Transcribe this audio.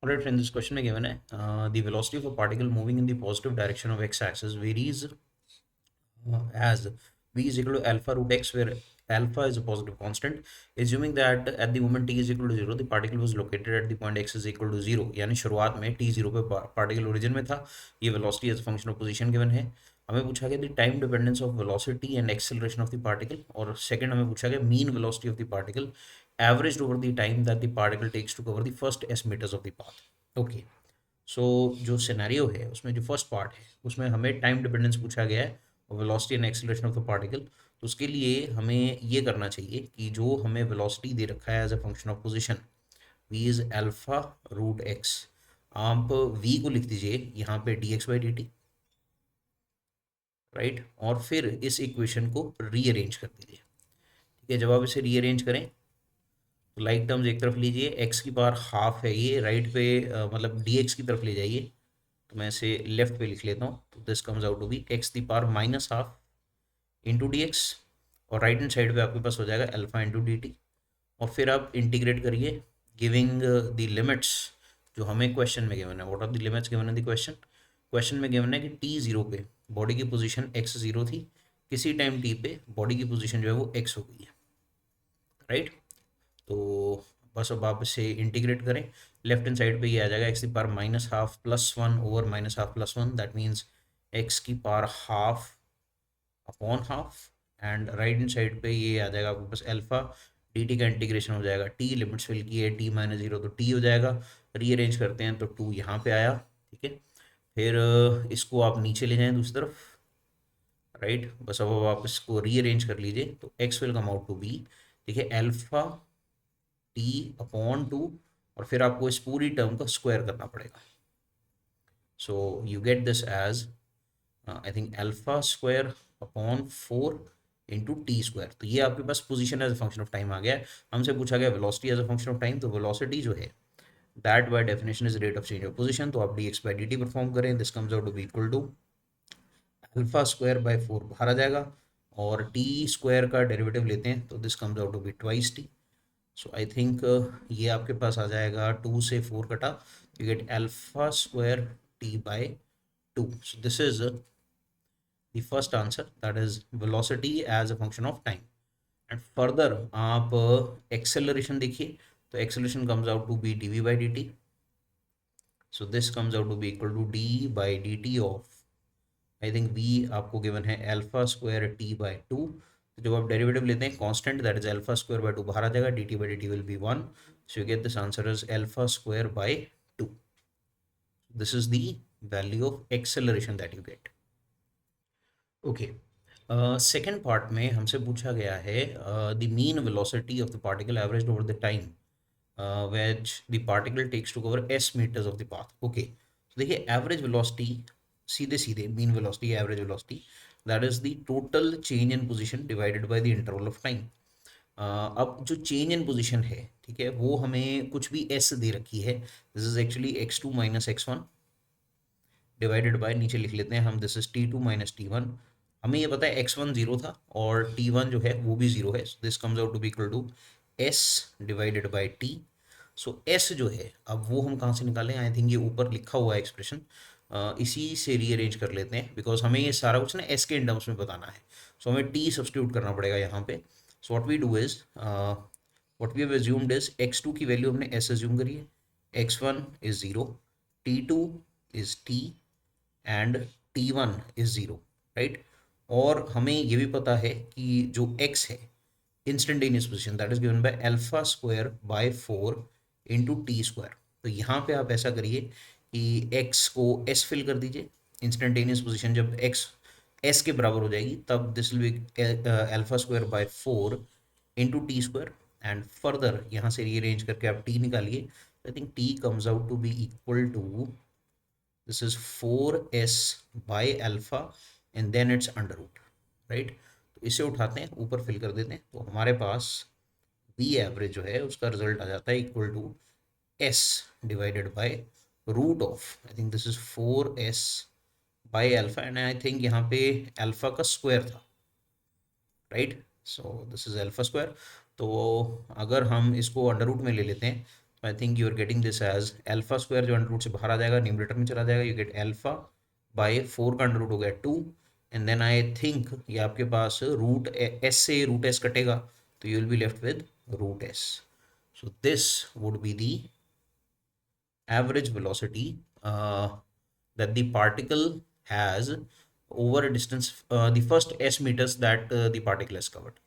Alright, friends, this question में given है the velocity of a particle moving in the positive direction of x-axis varies as v is equal to alpha root x, where alpha is a positive constant. Assuming that at the moment t is equal to 0, the particle was located at the point x is equal to 0, यानी शुरुआत में t 0 पे particle origin में था. ये velocity as function of position given है. हमें पूछा गया the time dependence of velocity and acceleration of the particle, और सेकंड हमें पूछा गया mean velocity of the particle average over the time that the particle takes to cover the first s metres of the path. Okay, so जो scenario है उसमें जो first part है उसमें हमें टाइम डिपेंडेंस पूछा गया है और velocity and acceleration of the particle. तो उसके लिए हमें ये करना चाहिए कि जो हमें वेलोसिटी दे रखा है as a function of position, v is alpha root x, आप v को लिख दीजिए यहाँ पे dx बाई dt, राइट, और फिर इस इक्वेशन को रीअरेंज कर दीजिए. ठीक है, जब आप इसे रीअरेंज करें तो लाइक टर्म्स एक तरफ लीजिए, x की पावर हाफ है ये, राइट पे मतलब dx की तरफ ले जाइए. तो मैं इसे लेफ्ट पे लिख लेता हूँ. तो this comes out to be x the power minus half into d x, और राइट हैंड साइड पे आपके पास हो जाएगा अल्फा इंटू डी टी. और फिर आप इंटीग्रेट करिए गिविंग द लिमिट्स जो हमें क्वेश्चन में गिवन है. What are the limits given in the question? Question में गिवन है कि टी जीरो पे बॉडी की पोजीशन एक्स जीरो थी, किसी टाइम टी पे बॉडी की पोजीशन जो है वो एक्स हो गई है, राइट. तो बस अब आप इसे इंटीग्रेट करें. लेफ्ट हैंड साइड पे ये आ जाएगा एक्स की power minus half plus one over minus half plus one, that means x की power half upon half. And right hand side पे ये आ जाएगा आपके पास अल्फा, डी टी का इंटीग्रेशन हो जाएगा, टी लिमिट्स फिल की है टी माइनस जीरो तो टी हो जाएगा. रीअरेंज करते हैं तो टू यहाँ पे आया. ठीक है, फिर इसको आप नीचे ले जाएं दूसरी तरफ, राइट. बस अब आप इसको रीअरेंज कर लीजिए तो x will come out to be, देखिए अल्फा टी अपॉन टू, और फिर आपको इस पूरी टर्म का स्क्वायर करना पड़ेगा. So you get this as I think alpha square upon four into t square. तो ये आपके पास position as a function of time आ गया है. हमसे पूछा गया velocity as a function of time, तो वेलोसिटी जो है that by definition is rate of change of position. तो आप d x by d t perform करें, this comes out to be equal to alpha square by four बाहर आ जाएगा, और T square का डेरिवेटिव लेते हैं तो this comes out to be twice t. So I think ये आपके पास आ जाएगा टू से फोर कटा, you get alpha square t by two. So this is the first answer, that is velocity as a function of time. And further आप acceleration देखिए तो acceleration comes out to be dv by dt. So this comes out to be equal to d by dt of, I think v आपको given है alpha square t by 2. तो जब आप derivative लेते हैं constant, that is alpha square by two बाहर आ जाएगा, dt by dt will be 1. So you get this answer as alpha square by 2. This is the value of acceleration that you get. Okay, second part में हमसे पूछा गया है the mean velocity of the particle average over the time which the particle takes to cover s metres of the path. Okay, तो देखिए average velocity, सीधे सीधे mean velocity average velocity, that is the total change in position divided by the interval of time. अब जो change in position है, ठीक है, वो हमें कुछ भी एस दे रखी है. This is actually x two minus x one divided by, नीचे लिख लेते हैं हम, this is t two minus t one. हमें ये पता है एक्स वन जीरो था और टी वन जो है वो भी जीरो है. This comes out to be equal to s divided by t. So s जो है अब वो हम कहाँ से निकालें? आई थिंक ये ऊपर लिखा हुआ है एक्सप्रेशन, इसी से रीअरेंज कर लेते हैं बिकॉज हमें ये सारा कुछ ना एस के टर्म्स में बताना है. सो हमें टी सब्सटीट्यूट करना पड़ेगा यहाँ पे. So what we do is, what we have assumed is x two की वैल्यू हमने एस अज्यूम करी है, x one is zero, t two is t and t one is zero, right. और हमें ये भी पता है कि जो x है instantaneous position, that is given by alpha square by four into t square. तो यहाँ पे आप ऐसा करिए कि x को s फिल कर दीजिए. इंस्टेंटेनियस पोजीशन जब x s के बराबर हो जाएगी तब this will be alpha square by four into t square. And further यहाँ से रीअरेंज करके आप t निकालिए. I think t comes out to be equal to, this is 4s by alpha and then it's under root, right. तो इसे उठाते हैं ऊपर फिल कर देते हैं तो हमारे पास v एवरेज जो है उसका रिजल्ट आ जाता है equal to s divided by root of, I think this is 4s by alpha, and I think यहाँ पे अल्फा का स्क्वायर था, right. So this is alpha square. तो अगर हम इसको अंडर रूट में ले लेते हैं I think you are getting this as alpha square, जो अंडर रूट से बाहर आ जाएगा न्यूमरेटर में चला जाएगा, यू गेट अल्फा बाय 4 का अंडर रूट हो गया 2, एंड देन आई थिंक ये आपके पास रूट एस से रूट एस कटेगा, तो you will be left with root S. So this would be the average velocity that the particle has over a distance, the first s meters that the particle has covered.